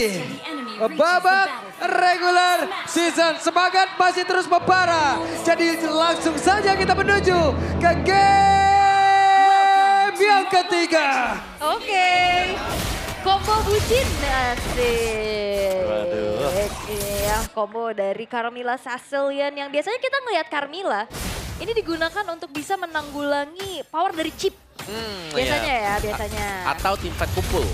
di babak regular season. Semangat masih terus membara. Jadi langsung saja kita menuju ke game yang ketiga. Oke. Combo bucin asik. Waduh. Iya, combo dari Carmilla Sicilian yang biasanya kita ngelihat Carmilla ini digunakan untuk bisa menanggulangi power dari chip. Biasanya ya, biasanya. Atau teamfight kumpul.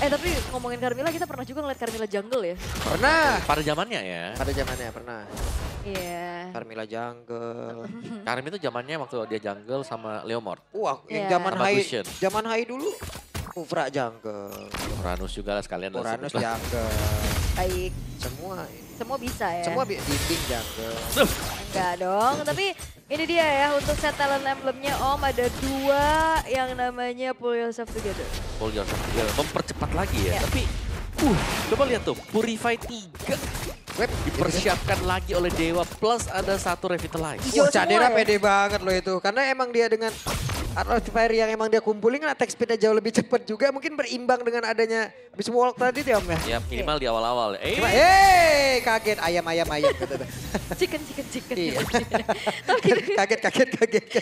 Tapi ngomongin Carmilla, kita pernah juga ngeliat Carmilla jungle ya. Pernah. Pada zamannya ya. Pada zamannya pernah. Iya. Carmilla jungle. Karim itu zamannya waktu dia jungle sama Leomord. Wah, yang Iya. zaman Sama high, Gusion. zaman high dulu. Ufra jungle. Uranus juga lah sekalian. lah Uranus sebut lah. jungle. Baik, Semua. semua bisa ya. Semua dinding jungle. Enggak dong, tapi ini dia ya untuk set talent emblemnya Om ada 2 yang namanya Pull Yourself Together. Pull yourself together. Mempercepat lagi ya. Ya. Tapi coba lihat tuh. Purify 3. Web Dipersiapkan lagi oleh Dewa. Plus ada 1 Revitalize. Hijau Wah, Cadera semua ya? pede banget loh itu. Karena emang dia dengan Fire yang emang dia kumpulin kan attack speednya jauh lebih cepat juga. Mungkin berimbang dengan adanya Beast Walk tadi tuh ya Om ya. Ya minimal di awal-awal. Cuma, kaget ayam gitu. Chicken. Iya. Tapi, kaget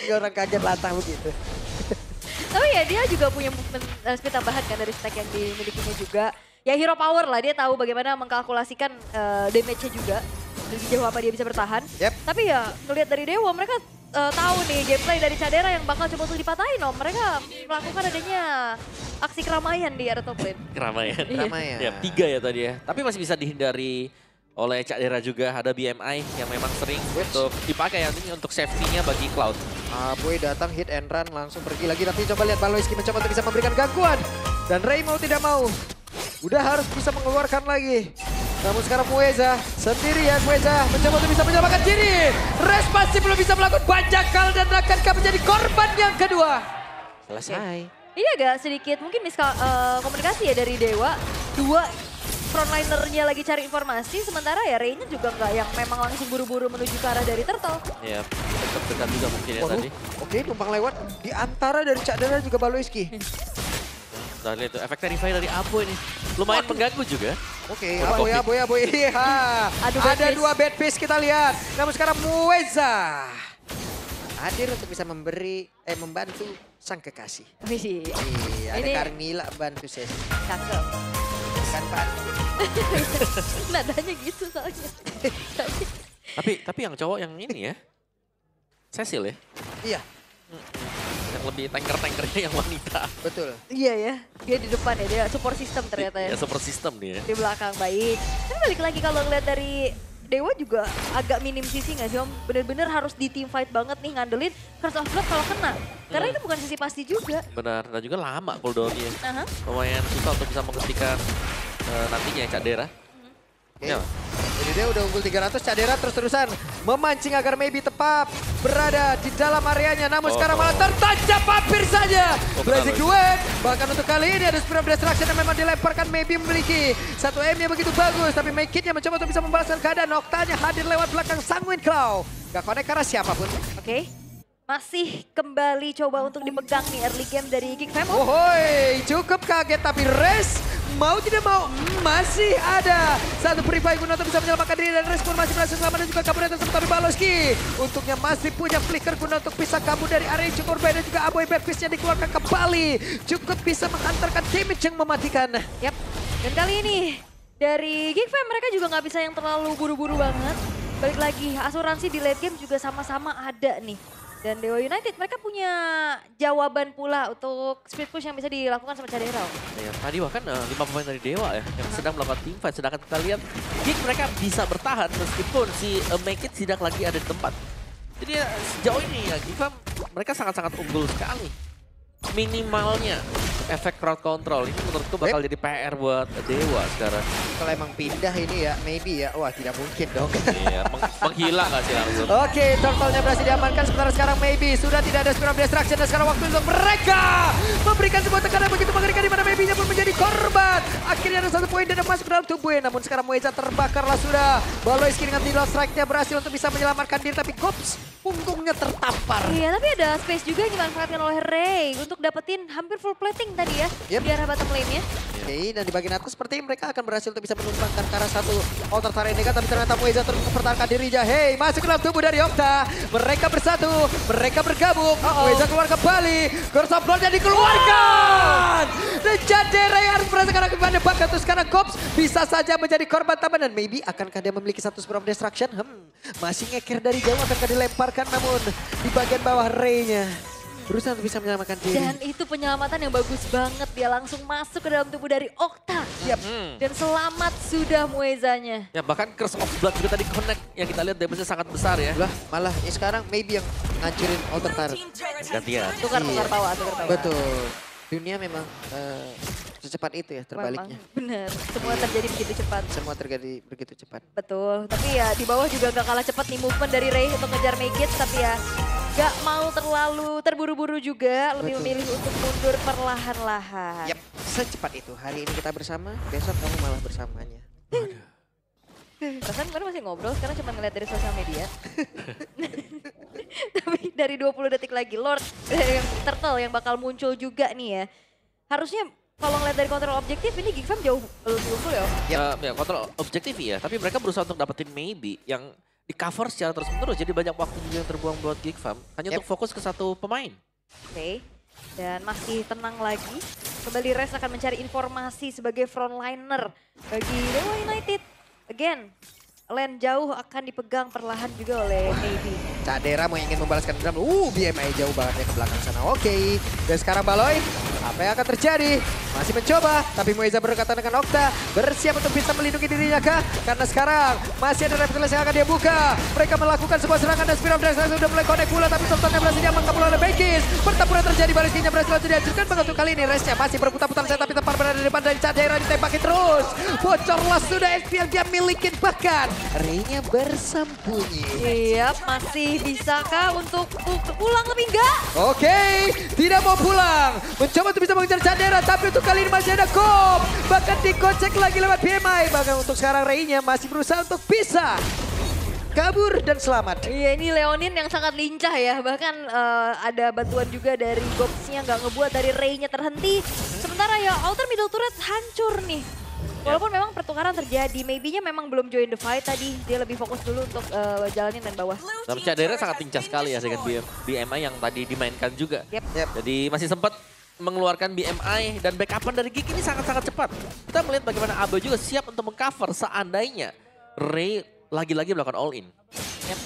orang kaget latah begitu. tapi ya dia juga punya movement speed tambahan kan dari stack yang dimilikinya juga. Ya hero power lah, dia tahu bagaimana mengkalkulasikan damage-nya juga. Dan sejauh apa dia bisa bertahan. Yep. Tapi ya ngelihat dari Dewa mereka tahu nih gameplay dari Cadera yang bakal coba untuk dipatahin Om. Mereka melakukan adanya aksi keramaian di area top lane. Keramaian. Keramaian. Ya 3 ya tadi ya. Tapi masih bisa dihindari oleh Cak Dera juga. Ada BMI yang memang sering untuk dipakai ya. Ini untuk safety-nya bagi Cloud. Boy datang hit and run langsung pergi lagi. Tapi coba lihat Baloiski mencoba untuk bisa memberikan gangguan. Dan Ray mau tidak mau. Udah harus bisa mengeluarkan lagi. Namun sekarang Mueza sendirian. Mueza mencoba untuk bisa menyelamatkan diri. Res masih belum bisa melakukan banyak hal dan akankah menjadi korban yang kedua. Selesai. Ini agak sedikit mungkin komunikasi ya dari Dewa. 2 frontlinernya lagi cari informasi, sementara ya Ray-nya juga nggak yang memang langsung buru-buru menuju ke arah dari Turtle. Ya, dekat juga mungkin ya tadi. Oke, numpang lewat di antara dari Cak Dera juga Baloiski. Nah, lihat tuh efek Terrify dari Abo ini. Lumayan mengganggu juga. Oke, Apoy. Aboy. Iya. Ada 2 bad piece kita lihat. Namun sekarang Mueza hadir untuk bisa membantu sang kekasih. Wih, Iya, ada Ini- Carmilla bantu sesi. cakep. Kan Pak? Nadanya gitu soalnya. Tapi yang cowok yang ini ya. Cecil ya. Iya, Yang lebih tanker-tankernya yang wanita. betul. Iya ya, dia di depan ya, dia support system ternyata ya. Ya super system dia. Di belakang baik. Tapi balik lagi kalau ngeliat dari Dewa juga agak minim sisi nggak sih Om? Bener-bener harus di team fight banget nih ngandelin Curse of Blood kalau kena. Karena itu bukan sisi pasti juga. Benar, dan juga lama cooldownnya. Aha. Lumayan susah untuk bisa menghentikan nantinya Cak Dera. Oke. Ya. Jadi dia udah unggul 300, Cak Dera terus-terusan memancing agar maybe tepat berada di dalam areanya. Namun sekarang malah tertancap hampir saja. Blazing Duet, bahkan untuk kali ini ada Spirit of Destruction yang memang dilemparkan maybe memiliki 1 M-nya begitu bagus. Tapi Make-It-nya mencoba untuk bisa membalaskan keadaan. Noktanya hadir lewat belakang Sanguine Claw. Gak connect karena siapapun. Oke. Masih kembali coba untuk dipegang nih early game dari Geek Fam. Wohoi, cukup kaget tapi Res mau tidak mau masih ada satu Purify guna untuk bisa menyelamatkan diri dan respon masih berhasil selamat dan juga kabur dari tersebut. Tapi Baloiski untuknya masih punya flicker guna untuk bisa kabur dari area yang cukup berbeda dan juga Aboy Baptistnya dikeluarkan kembali. Cukup bisa menghantarkan damage yang mematikan. Yap. Dan kali ini dari Geek Fam mereka juga nggak bisa yang terlalu buru-buru banget. Balik lagi, asuransi di late game juga sama-sama ada nih. Dan Dewa United mereka punya jawaban pula untuk split push yang bisa dilakukan sama Cadera. Ya, tadi bahkan 5 pemain dari Dewa ya yang sedang melakukan team fight. Sedangkan kita lihat Geek mereka bisa bertahan meskipun si Make-It tidak lagi ada di tempat. Jadi ya, sejauh ini ya Geek mereka sangat-sangat unggul sekali. Minimalnya efek crowd control ini menurutku bakal jadi PR buat Dewa sekarang. Kalau emang pindah ini ya, maybe ya. Wah, tidak mungkin dong. Iya, menghilang gak sih langsung? Oke, Turtle-nya berhasil diamankan. Sementara sekarang maybe sudah tidak ada Spirit of Destruction. Dan sekarang waktu untuk mereka memberikan sebuah tekanan begitu mengerikan di mana maybe-nya pun menjadi korban. Akhirnya ada 1 poin dan masuk ke dalam tubuh. Namun sekarang Moeza terbakarlah sudah. Baloyski dengan Tidal Strike-nya berhasil untuk bisa menyelamatkan diri. Tapi Gops punggungnya tertampar. Iya, tapi ada space juga yang dimanfaatkan oleh Ray untuk dapetin hampir full plating tadi ya. Yep. Di arah bottom lane-nya. Oke, dan di bagian atas seperti mereka akan berhasil untuk bisa menumbangkan ke arah satu altar Tarenega. Tapi ternyata Moeza terus mempertahankan dirinya. Hey, masuk ke dalam tubuh dari Okta. Mereka bersatu, mereka bergabung. Moeza keluar kembali. Curse of Blood-nya dikeluarkan. Dan Jadera yang harus merasakan akibatnya. Bahkan terus sekarang Gops bisa saja menjadi korban tambahan. Dan maybe akankah dia memiliki satu Spear of Destruction? Masih ngeker dari jauh, akankah dilemparkan namun di bagian bawah Ray-nya berusaha untuk bisa menyelamatkan diri. Dan itu penyelamatan yang bagus banget. Dia langsung masuk ke dalam tubuh dari Okta. Yap. Dan selamat sudah Moezanya. Ya bahkan Curse of Blood juga tadi connect yang kita lihat damage-nya sangat besar ya. Lah, malah ya sekarang maybe yang ngancurin altar turret. Gantian. Tukar Iya. tawa. Betul. Dunia memang secepat itu ya terbaliknya. Bener, semua terjadi begitu cepat. Semua terjadi begitu cepat. Betul, tapi ya di bawah juga gak kalah cepat nih movement dari Ray untuk ngejar Megit. Tapi ya gak mau terlalu terburu-buru juga, lebih Betul. memilih untuk mundur perlahan-lahan. Yap, secepat itu. Hari ini kita bersama, besok kamu malah bersamanya. Bahkan kemarin masih ngobrol, sekarang cuma ngeliat dari sosial media. Tapi dari 20 detik lagi, Lord yang Turtle yang bakal muncul juga nih ya. Harusnya kalau ngeliat dari kontrol objektif ini Gigfam jauh lebih unggul ya. Ya kontrol objektif ya, tapi mereka berusaha untuk dapetin maybe yang di cover secara terus menerus. Jadi banyak waktu juga yang terbuang buat Gigfam hanya untuk fokus ke satu pemain. Oke, dan masih tenang lagi. Kembali Res akan mencari informasi sebagai frontliner bagi Dewa United. Again, lane jauh akan dipegang perlahan juga oleh Navy. Cadera mau ingin membalaskan dendam. BMI jauh banget ya ke belakang sana. Oke. Dan sekarang Baloy, apa yang akan terjadi? Masih mencoba, tapi Moeza berdekatan dengan Okta. Bersiap untuk bisa melindungi dirinya kah? Karena sekarang masih ada Reptiles yang akan dia buka. Mereka melakukan sebuah serangan dan Spear of Destruction sudah mulai connect pula. Tapi Sultannya berhasil diamankan pula oleh Bekis. Pertempuran terjadi, Baloyskinya berhasil untuk dihancurkan. Untuk kali ini Resnya masih berputar-putar saya, tapi tepat berada di depan dari Cadera ditembaki terus. Bocorlah sudah SP yang dia miliki, bahkan Ray-nya bersembunyi. Iya, masih bisakah untuk pulang lebih enggak? Oke, tidak mau pulang. Mencoba untuk bisa mengejar Cadera, tapi untuk kali ini masih ada Kop. Bahkan dikocek lagi lewat BMI. Bahkan untuk sekarang Ray-nya masih berusaha untuk bisa kabur dan selamat. Iya, ini Leonin yang sangat lincah ya. Bahkan ada bantuan juga dari Gops-nya nggak ngebuat dari Ray-nya terhenti. Sementara ya outer middle turret hancur nih. Walaupun memang pertukaran terjadi, maybe-nya memang belum join the fight tadi. Dia lebih fokus dulu untuk jalanin dan bawah. Dan Cadera sangat lincah sekali ya dengan BMI yang tadi dimainkan juga. Yep. Jadi masih sempat mengeluarkan BMI dan backupan dari Gig ini sangat-sangat cepat. Kita melihat bagaimana Abo juga siap untuk mengcover seandainya Ray lagi-lagi melakukan all in. Yep.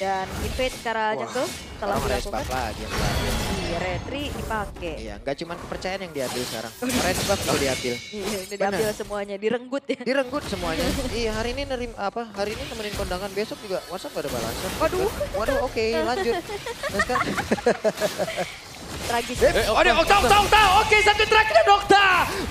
Dan invade secara jungle telah dilakukan. lagi. Iya, retri dipakai. Iya, nggak cuma kepercayaan yang diambil sekarang. Red buff kalau diambil. Iya, udah diambil semuanya, direnggut ya. Direnggut semuanya. Iya, hari ini hari ini nemenin kondangan, besok juga WhatsApp gak ada balasan. Waduh, oke, lanjut. Nah, sekarang Tragis. Okta. Oke, satu terakhir dan Okta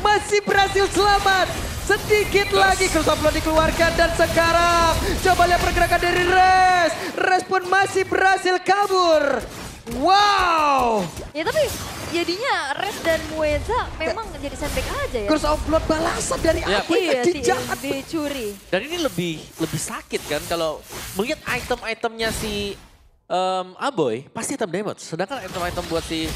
masih berhasil selamat. Sedikit lagi Curse of Blood dikeluarkan dan sekarang coba lihat pergerakan dari Res. Res pun masih berhasil kabur. Wow. Ya tapi jadinya Res dan Moeza memang jadi sandbag aja ya. Curse of Blood balasan dari aku yang jahat. Dicuri. Dan ini lebih sakit kan kalau melihat item-itemnya si Aboy pasti item damage. Sedangkan item-item buat si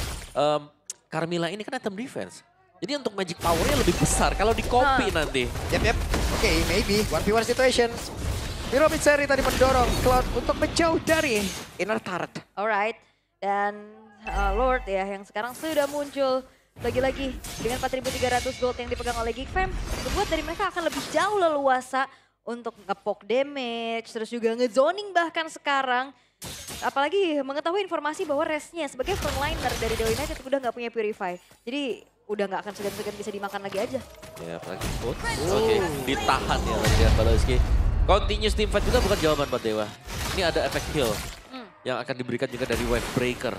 Carmilla ini kan item defense. Jadi untuk magic power-nya lebih besar kalau di copy nanti. Yep. Oke, maybe 1v1 situation. Pyramid Seri tadi mendorong Cloud untuk menjauh dari inner turret. Alright. Dan Lord ya yang sekarang sudah muncul. Lagi-lagi dengan 4.300 gold yang dipegang oleh Gigfam. Membuat dari mereka akan lebih jauh leluasa untuk nge-poke damage. Terus juga nge-zoning bahkan sekarang. Apalagi mengetahui informasi bahwa Resnya sebagai frontliner dari Dewa United udah nggak punya Purify. Jadi udah nggak akan segan-segan bisa dimakan lagi aja. Ya apalagi Oke, ditahan ya oleh Baloyski. Continuous team fight juga bukan jawaban buat Dewa. Ini ada efek heal yang akan diberikan juga dari Wave Breaker.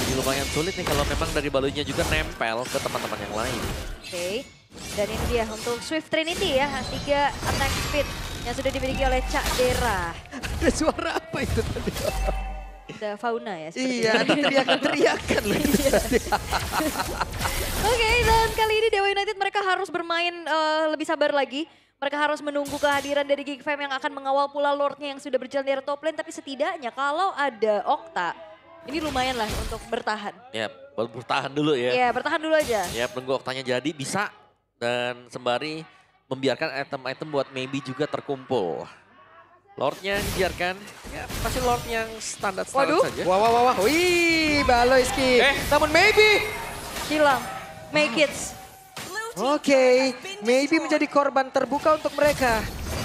Jadi lumayan sulit nih kalau memang dari Baloynya juga nempel ke teman-teman yang lain. Oke. Dan ini dia untuk Swift Trinity ya, 3 attack speed yang sudah dimiliki oleh Cadera. Ada suara apa itu tadi? Ada fauna ya seperti Iya, itu. teriakan loh itu tadi. Oke, dan kali ini Dewa United mereka harus bermain lebih sabar lagi. Mereka harus menunggu kehadiran dari Geek Fam yang akan mengawal pula Lordnya yang sudah berjalan di area top lane. Tapi setidaknya kalau ada Okta, ini lumayan lah untuk bertahan. Ya, bertahan dulu ya. Iya, bertahan dulu aja. Ya, nunggu Oktanya jadi bisa. Dan sembari membiarkan item-item buat maybe juga terkumpul. Lordnya dibiarkan, ya pasti Lord yang standar-standar saja. Wah. Wih, Baloyski. Namun maybe. Hilang. Make it. Oke, maybe menjadi korban terbuka untuk mereka.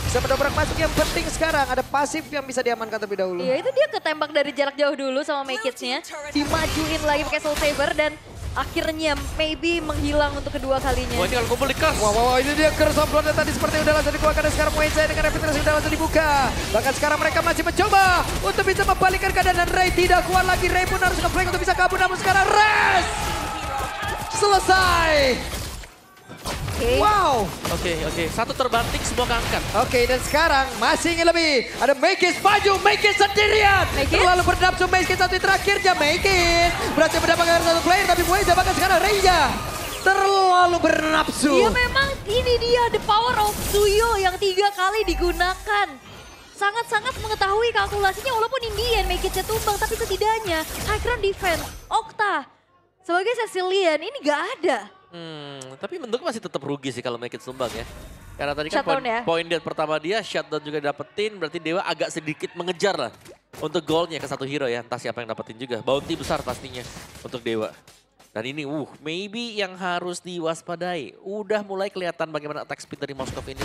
Bisa mendobrak masuk, yang penting sekarang ada pasif yang bisa diamankan terlebih dahulu. Iya, itu dia ketembak dari jarak jauh dulu sama Make It-nya. Dimajuin lagi pakai Soul Saber dan akhirnya maybe menghilang untuk kedua kalinya. Wah, ini kalau kumpul di Curse. Wah, ini dia Curse of Blood tadi seperti udah langsung dikeluarkan dan sekarang Moenjay dengan repeaterasi udah langsung dibuka. Bahkan sekarang mereka masih mencoba untuk bisa membalikkan keadaan dan Ray tidak kuat lagi. Ray pun harus nge-flank untuk bisa kabur, namun sekarang Res selesai. Wow. Oke. Satu terbanting, semua keangkat. Oke, dan sekarang masih ingin lebih. Ada Make It maju, Make It sendirian. Terlalu bernapsu Make It satu terakhirnya. Make It berhasil mendapatkan satu player, tapi Moenjay bahkan sekarang Reyja terlalu bernapsu. Iya, memang ini dia the power of Suyo yang 3 kali digunakan. Sangat-sangat mengetahui kalkulasinya walaupun Indian Make It-nya tumbang, tapi setidaknya high ground defense, Okta sebagai Cecilian ini gak ada. Tapi bentuknya masih tetap rugi sih kalau Make It sumbang ya. Karena tadi kan Shutdown poin dead pertama dia, shutdown juga dapetin, berarti Dewa agak sedikit mengejar lah untuk goalnya ke satu hero ya. Entah siapa yang dapetin juga, bounty besar pastinya untuk Dewa. Dan ini maybe yang harus diwaspadai. Udah mulai kelihatan bagaimana attack speed dari Moskov ini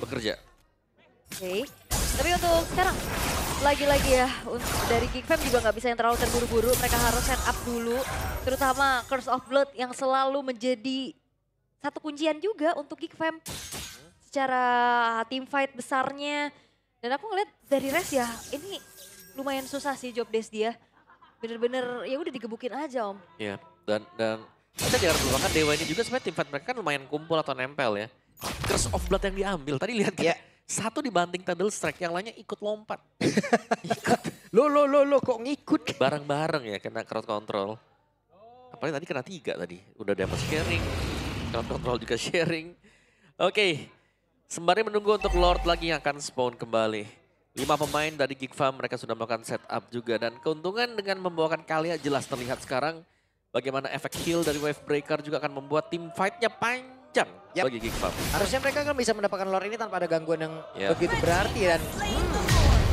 bekerja. Oke, tapi untuk sekarang lagi-lagi ya dari Geek Fam juga nggak bisa yang terlalu terburu-buru. Mereka harus set up dulu, terutama Curse of Blood yang selalu menjadi satu kuncian juga untuk Geek Fam secara team fight besarnya. Dan aku ngeliat dari Res ya, ini lumayan susah sih job desk dia. Bener-bener ya udah digebukin aja Om. Iya, dan kita jangan lupakan Dewa ini juga sebenarnya team fight mereka kan lumayan kumpul atau nempel ya. Curse of Blood yang diambil, tadi lihat kan? Satu dibanting Thunder Strike, yang lainnya ikut lompat. Lo kok ngikut? Bareng-bareng ya kena crowd control. Apalagi tadi kena 3 tadi. Udah dapat sharing, crowd control juga sharing. Oke, sembari menunggu untuk Lord lagi yang akan spawn kembali. 5 pemain dari Geek Fam, mereka sudah melakukan setup juga. Dan keuntungan dengan membawakan Kalia jelas terlihat sekarang. Bagaimana efek heal dari Wave Breaker juga akan membuat tim fight-nya panjang bagi Geek Fam. Harusnya mereka kan bisa mendapatkan lore ini tanpa ada gangguan yang begitu berarti. Dan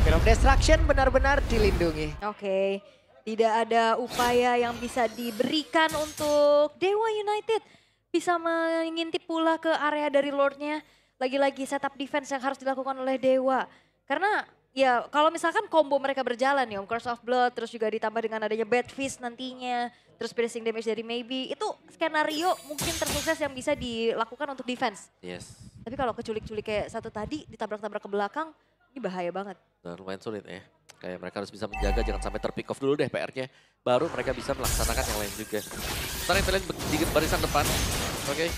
Veil of Destruction benar-benar dilindungi. Oke, tidak ada upaya yang bisa diberikan untuk Dewa United. Bisa mengintip pula ke area dari Lordnya. Lagi-lagi setup defense yang harus dilakukan oleh Dewa. Karena ya kalau misalkan combo mereka berjalan ya Om, Curse of Blood, terus juga ditambah dengan adanya Bad Fist nantinya, terus piercing damage dari Maybe, itu skenario mungkin tersukses yang bisa dilakukan untuk defense. Yes. Tapi kalau keculik-culik kayak satu tadi, ditabrak-tabrak ke belakang, ini bahaya banget. Dan lumayan sulit ya. Kayak mereka harus bisa menjaga jangan sampai terpick off dulu deh PR-nya. Baru mereka bisa melaksanakan yang lain juga. Sekarang kita lihat di barisan depan. Oke.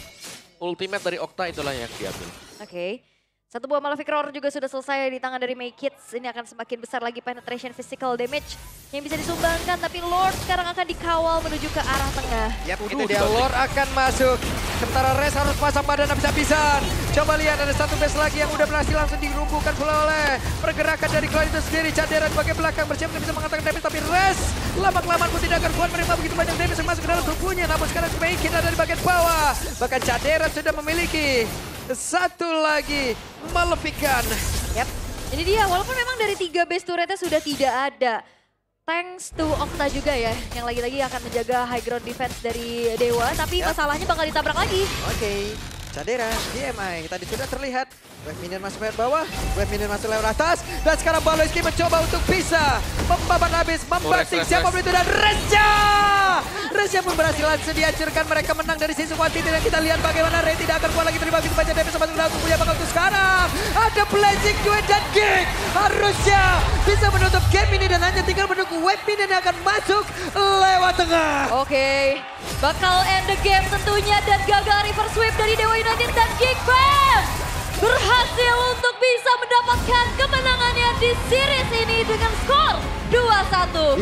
Ultimate dari Okta itulah yang diambil. Oke. Satu buah Malefic Roar juga sudah selesai di tangan dari Make It. Ini akan semakin besar lagi penetration physical damage yang bisa disumbangkan. Tapi Lord sekarang akan dikawal menuju ke arah tengah. Yap, itu dia. Lord akan masuk. Sementara Res harus pasang badan habis-habisan. Coba lihat ada satu base lagi yang udah berhasil langsung dirumpukan pula oleh pergerakan dari Cloud itu sendiri. Cadera di bagian belakang bersiap bisa mengatakan damage. Tapi Res lama-kelamaan pun tidak akan kuat menerima begitu banyak damage yang masuk ke dalam tubuhnya. Namun sekarang Make It ada di bagian bawah. Bahkan Cadera sudah memiliki satu lagi Malefican. Yap, ini dia walaupun memang dari 3 base turretnya sudah tidak ada. Thanks to Okta juga ya, yang lagi-lagi akan menjaga high ground defense dari Dewa. Tapi masalahnya bakal ditabrak lagi. Oke, Cadera, DMI tadi sudah terlihat. Wave minion masuk lewat bawah, wave minion masuk lewat atas. Dan sekarang Baloyski mencoba untuk bisa membabat habis, membanting siapa itu dan Resya pun berhasil langsung dihancurkan. Mereka menang dari sisi quantity dan kita lihat bagaimana Ray tidak akan kuat lagi terima begitu banyak damage sama langsung punya bakal untuk sekarang. Ada Blazing Duet dan Geek harusnya bisa menutup game ini dan hanya tinggal menunggu wave minion yang akan masuk lewat tengah. Oke, bakal end the game tentunya dan gagal reverse sweep dari Dewa United dan Geek Fam berhasil untuk bisa mendapatkan kemenangannya di series ini dengan skor 2-1.